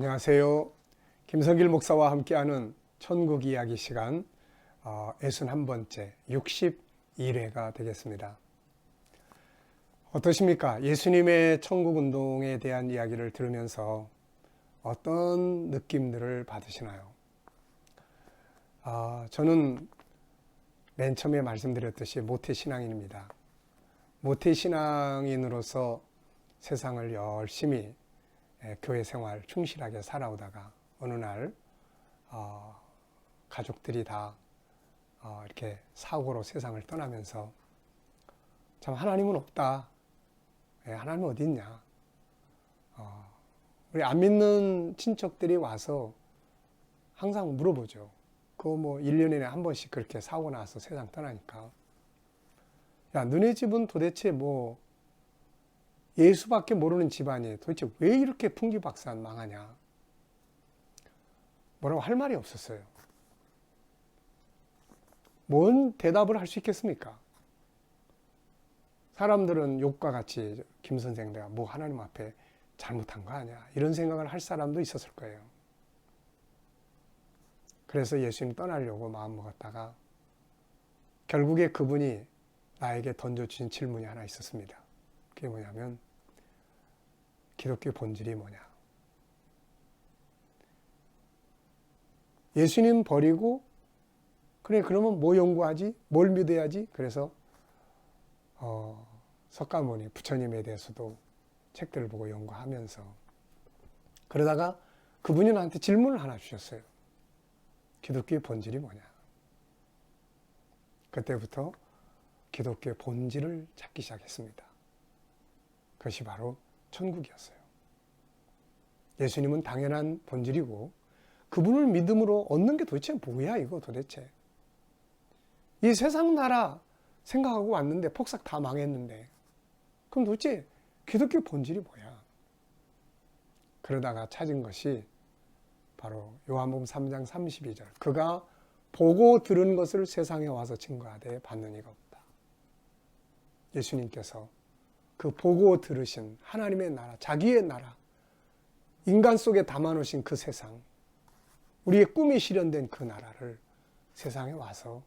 안녕하세요. 김성길 목사와 함께하는 천국 이야기 시간 61번째 61회가 되겠습니다. 어떠십니까? 예수님의 천국 운동에 대한 이야기를 들으면서 어떤 느낌들을 받으시나요? 저는 맨 처음에 말씀드렸듯이 모태신앙인입니다. 모태신앙인으로서 세상을 열심히 교회 생활 충실하게 살아오다가 어느 날 가족들이 다 이렇게 사고로 세상을 떠나면서 참 하나님은 없다. 하나님은 어디 있냐. 우리 안 믿는 친척들이 와서 항상 물어보죠. 그거 뭐 1년에 한 번씩 그렇게 사고 나서 세상 떠나니까. 야, 너네 집은 도대체 뭐 예수밖에 모르는 집안이 도대체 왜 이렇게 풍기박산 망하냐. 뭐라고 할 말이 없었어요. 뭔 대답을 할 수 있겠습니까? 사람들은 욕과 같이 김 선생 내가 뭐 하나님 앞에 잘못한 거 아니야. 이런 생각을 할 사람도 있었을 거예요. 그래서 예수님 떠나려고 마음먹었다가 결국에 그분이 나에게 던져주신 질문이 하나 있었습니다. 그게 뭐냐면 기독교 본질이 뭐냐. 예수님 버리고 그래 그러면 뭐 연구하지? 뭘 믿어야지? 그래서 석가모니 부처님에 대해서도 책들을 보고 연구하면서 그러다가 그분이 나한테 질문을 하나 주셨어요. 기독교의 본질이 뭐냐. 그때부터 기독교의 본질을 찾기 시작했습니다. 그것이 바로 천국이었어요. 예수님은 당연한 본질이고 그분을 믿음으로 얻는 게 도대체 뭐야 이거 도대체. 이 세상 나라 생각하고 왔는데 폭삭 다 망했는데 그럼 도대체 기독교 본질이 뭐야. 그러다가 찾은 것이 바로 요한복음 3장 32절. 그가 보고 들은 것을 세상에 와서 증거하되 받는 이가 없다. 예수님께서 그 보고 들으신 하나님의 나라, 자기의 나라, 인간 속에 담아놓으신 그 세상, 우리의 꿈이 실현된 그 나라를 세상에 와서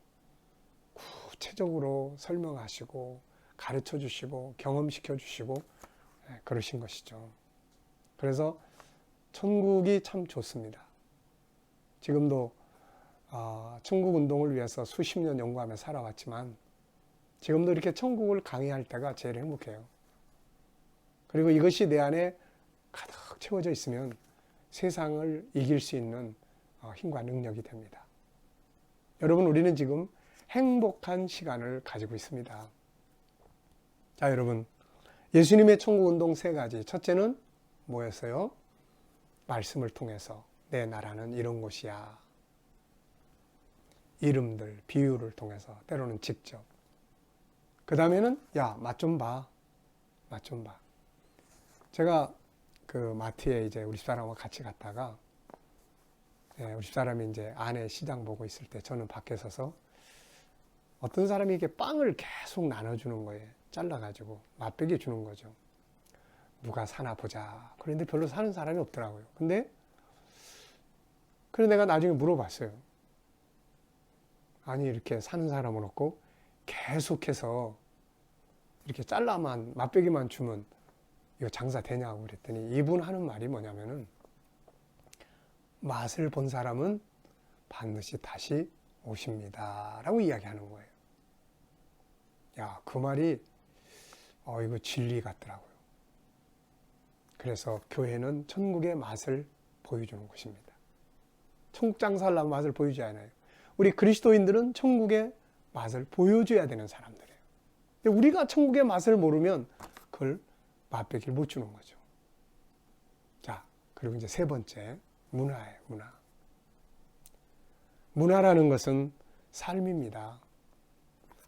구체적으로 설명하시고 가르쳐 주시고 경험시켜 주시고 그러신 것이죠. 그래서 천국이 참 좋습니다. 지금도 천국 운동을 위해서 수십 년 연구하며 살아왔지만 지금도 이렇게 천국을 강의할 때가 제일 행복해요. 그리고 이것이 내 안에 가득 채워져 있으면 세상을 이길 수 있는 힘과 능력이 됩니다. 여러분, 우리는 지금 행복한 시간을 가지고 있습니다. 자, 여러분, 예수님의 천국 운동 세 가지. 첫째는 뭐였어요? 말씀을 통해서 내 나라는 이런 곳이야. 이름들, 비유를 통해서 때로는 직접. 그 다음에는 야, 맛 좀 봐. 맛 좀 봐. 제가 그 마트에 이제 우리 집사람과 같이 갔다가 우리 집사람이 이제 안에 시장 보고 있을 때 저는 밖에 서서 어떤 사람이 이렇게 빵을 계속 나눠주는 거예요. 잘라가지고 맛보기 주는 거죠. 누가 사나 보자. 그런데 별로 사는 사람이 없더라고요. 근데 그래서 내가 나중에 물어봤어요. 아니 이렇게 사는 사람은 없고 계속해서 이렇게 잘라만 맛보기만 주면 이거 장사 되냐고 그랬더니 이분 하는 말이 뭐냐면은 맛을 본 사람은 반드시 다시 오십니다 라고 이야기하는 거예요. 야, 그 말이 이거 진리 같더라고요. 그래서 교회는 천국의 맛을 보여주는 곳입니다. 천국 장사하려면 맛을 보여주지 않아요. 우리 그리스도인들은 천국의 맛을 보여줘야 되는 사람들이에요. 근데 우리가 천국의 맛을 모르면 그걸 맛보기를 못 주는 거죠. 자, 그리고 이제 세 번째, 문화예요, 문화. 문화라는 것은 삶입니다.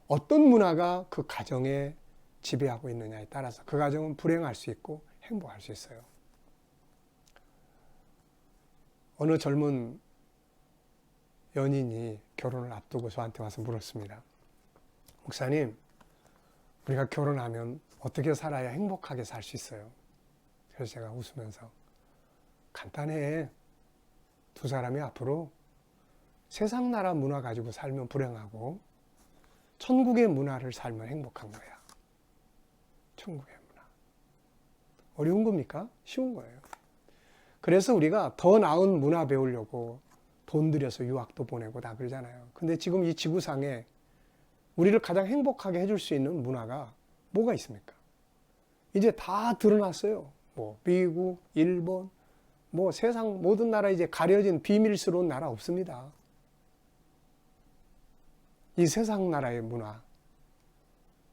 어떤 문화가 그 가정에 지배하고 있느냐에 따라서 그 가정은 불행할 수 있고 행복할 수 있어요. 어느 젊은 연인이 결혼을 앞두고 저한테 와서 물었습니다. 목사님, 우리가 결혼하면 어떻게 살아야 행복하게 살 수 있어요? 그래서 제가 웃으면서 간단해. 두 사람이 앞으로 세상 나라 문화 가지고 살면 불행하고 천국의 문화를 살면 행복한 거야. 천국의 문화. 어려운 겁니까? 쉬운 거예요. 그래서 우리가 더 나은 문화 배우려고 돈 들여서 유학도 보내고 다 그러잖아요. 근데 지금 이 지구상에 우리를 가장 행복하게 해줄 수 있는 문화가 뭐가 있습니까? 이제 다 드러났어요. 뭐 미국, 일본, 뭐 세상 모든 나라 이제 가려진 비밀스러운 나라 없습니다. 이 세상 나라의 문화,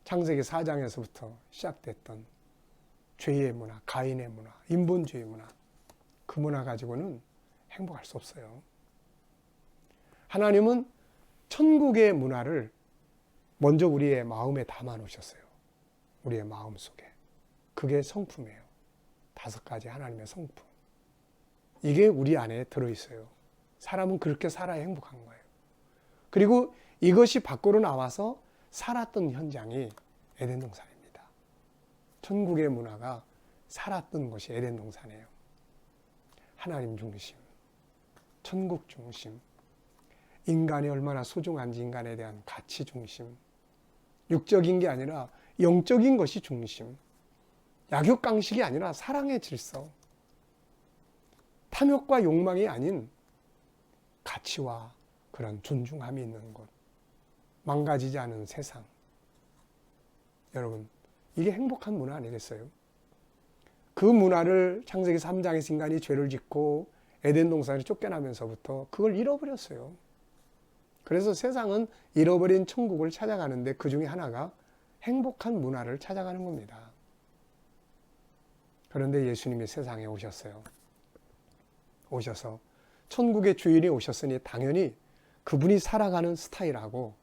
창세기 4장에서부터 시작됐던 죄의 문화, 가인의 문화, 인본주의 문화, 그 문화 가지고는 행복할 수 없어요. 하나님은 천국의 문화를 먼저 우리의 마음에 담아 놓으셨어요. 우리의 마음 속에. 그게 성품이에요. 5가지 하나님의 성품. 이게 우리 안에 들어있어요. 사람은 그렇게 살아야 행복한 거예요. 그리고 이것이 밖으로 나와서 살았던 현장이 에덴 동산입니다. 천국의 문화가 살았던 곳이 에덴 동산이에요. 하나님 중심, 천국 중심, 인간이 얼마나 소중한지 인간에 대한 가치 중심, 육적인 게 아니라 영적인 것이 중심, 약육강식이 아니라 사랑의 질서, 탐욕과 욕망이 아닌 가치와 그런 존중함이 있는 곳, 망가지지 않은 세상. 여러분, 이게 행복한 문화 아니겠어요? 그 문화를 창세기 3장에서 인간이 죄를 짓고 에덴 동산에 쫓겨나면서부터 그걸 잃어버렸어요. 그래서 세상은 잃어버린 천국을 찾아가는데 그 중에 하나가 행복한 문화를 찾아가는 겁니다. 그런데 예수님이 세상에 오셨어요. 오셔서 천국의 주인이 오셨으니 당연히 그분이 살아가는 스타일하고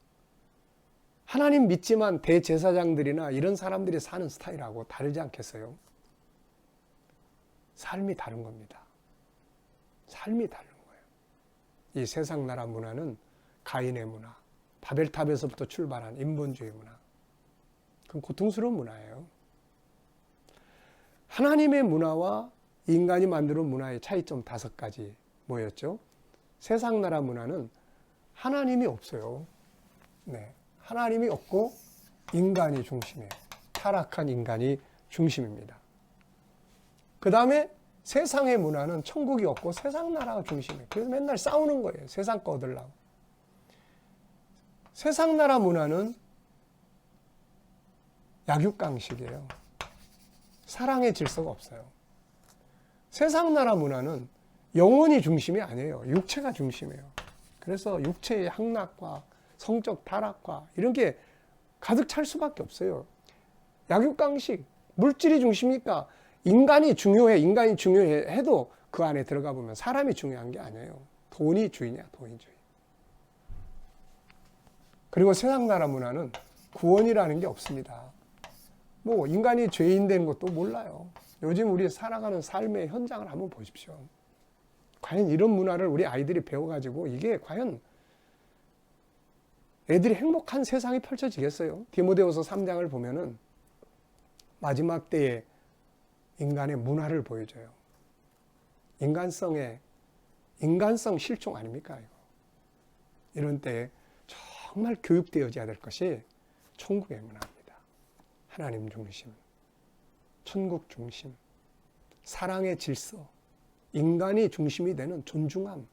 하나님 믿지만 대제사장들이나 이런 사람들이 사는 스타일하고 다르지 않겠어요? 삶이 다른 겁니다. 삶이 다른 거예요. 이 세상 나라 문화는 가인의 문화, 바벨탑에서부터 출발한 인본주의 문화. 그건 고통스러운 문화예요. 하나님의 문화와 인간이 만드는 문화의 차이점 5가지 뭐였죠? 세상 나라 문화는 하나님이 없어요. 네, 하나님이 없고 인간이 중심이에요. 타락한 인간이 중심입니다. 그 다음에 세상의 문화는 천국이 없고 세상 나라가 중심이에요. 그래서 맨날 싸우는 거예요. 세상 거 얻으려고. 세상 나라 문화는 약육강식이에요. 사랑의 질서가 없어요. 세상 나라 문화는 영혼이 중심이 아니에요. 육체가 중심이에요. 그래서 육체의 향락과 성적 타락과 이런 게 가득 찰 수밖에 없어요. 약육강식, 물질이 중심이니까 인간이 중요해 해도 그 안에 들어가 보면 사람이 중요한 게 아니에요. 돈이 주인이야, 돈이 주인. 그리고 세상 나라 문화는 구원이라는 게 없습니다. 뭐 인간이 죄인 된 것도 몰라요. 요즘 우리 살아가는 삶의 현장을 한번 보십시오. 과연 이런 문화를 우리 아이들이 배워가지고 이게 과연 애들이 행복한 세상이 펼쳐지겠어요? 디모데후서 3장을 보면은 마지막 때에 인간의 문화를 보여줘요. 인간성 실종 아닙니까? 이거. 이런 때에 정말 교육되어져야 될 것이 천국의 문화입니다. 하나님 중심, 천국 중심, 사랑의 질서, 인간이 중심이 되는 존중함,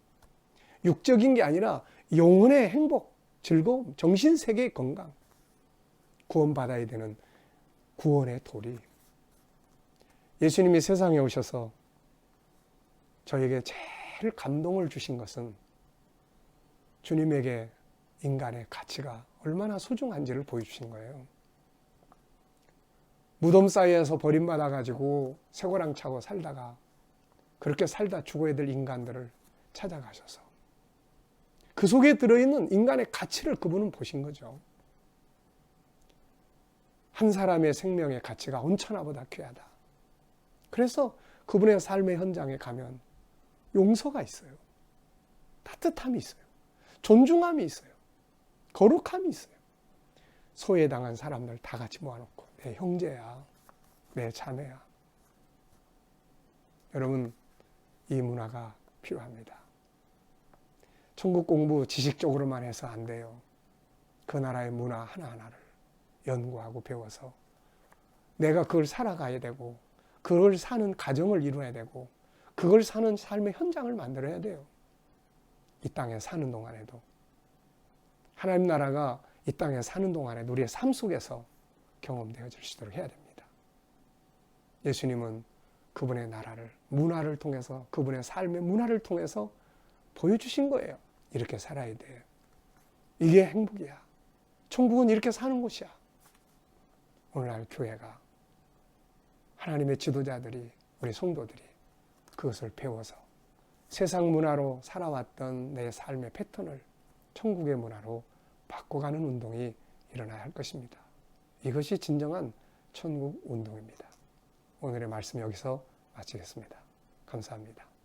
육적인 게 아니라 영혼의 행복, 즐거움, 정신세계의 건강, 구원받아야 되는 구원의 도리. 예수님이 세상에 오셔서 저에게 제일 감동을 주신 것은 주님에게 인간의 가치가 얼마나 소중한지를 보여주신 거예요. 무덤 사이에서 버림받아가지고 쇠고랑 차고 살다가 그렇게 살다 죽어야 될 인간들을 찾아가셔서 그 속에 들어있는 인간의 가치를 그분은 보신 거죠. 한 사람의 생명의 가치가 온천하보다 귀하다. 그래서 그분의 삶의 현장에 가면 용서가 있어요. 따뜻함이 있어요. 존중함이 있어요. 거룩함이 있어요. 소외당한 사람들 다 같이 모아놓고 내 형제야, 내 자매야. 여러분, 이 문화가 필요합니다. 천국 공부 지식적으로만 해서 안 돼요. 그 나라의 문화 하나하나를 연구하고 배워서 내가 그걸 살아가야 되고 그걸 사는 가정을 이루어야 되고 그걸 사는 삶의 현장을 만들어야 돼요. 이 땅에 사는 동안에도. 하나님 나라가 이 땅에 사는 동안에도 우리의 삶 속에서 경험되어질 수 있도록 해야 됩니다. 예수님은 그분의 나라를, 문화를 통해서, 그분의 삶의 문화를 통해서 보여주신 거예요. 이렇게 살아야 돼요. 이게 행복이야. 천국은 이렇게 사는 곳이야. 오늘날 교회가, 하나님의 지도자들이, 우리 성도들이 그것을 배워서 세상 문화로 살아왔던 내 삶의 패턴을 천국의 문화로 바꿔가는 운동이 일어나야 할 것입니다. 이것이 진정한 천국 운동입니다. 오늘의 말씀 여기서 마치겠습니다. 감사합니다.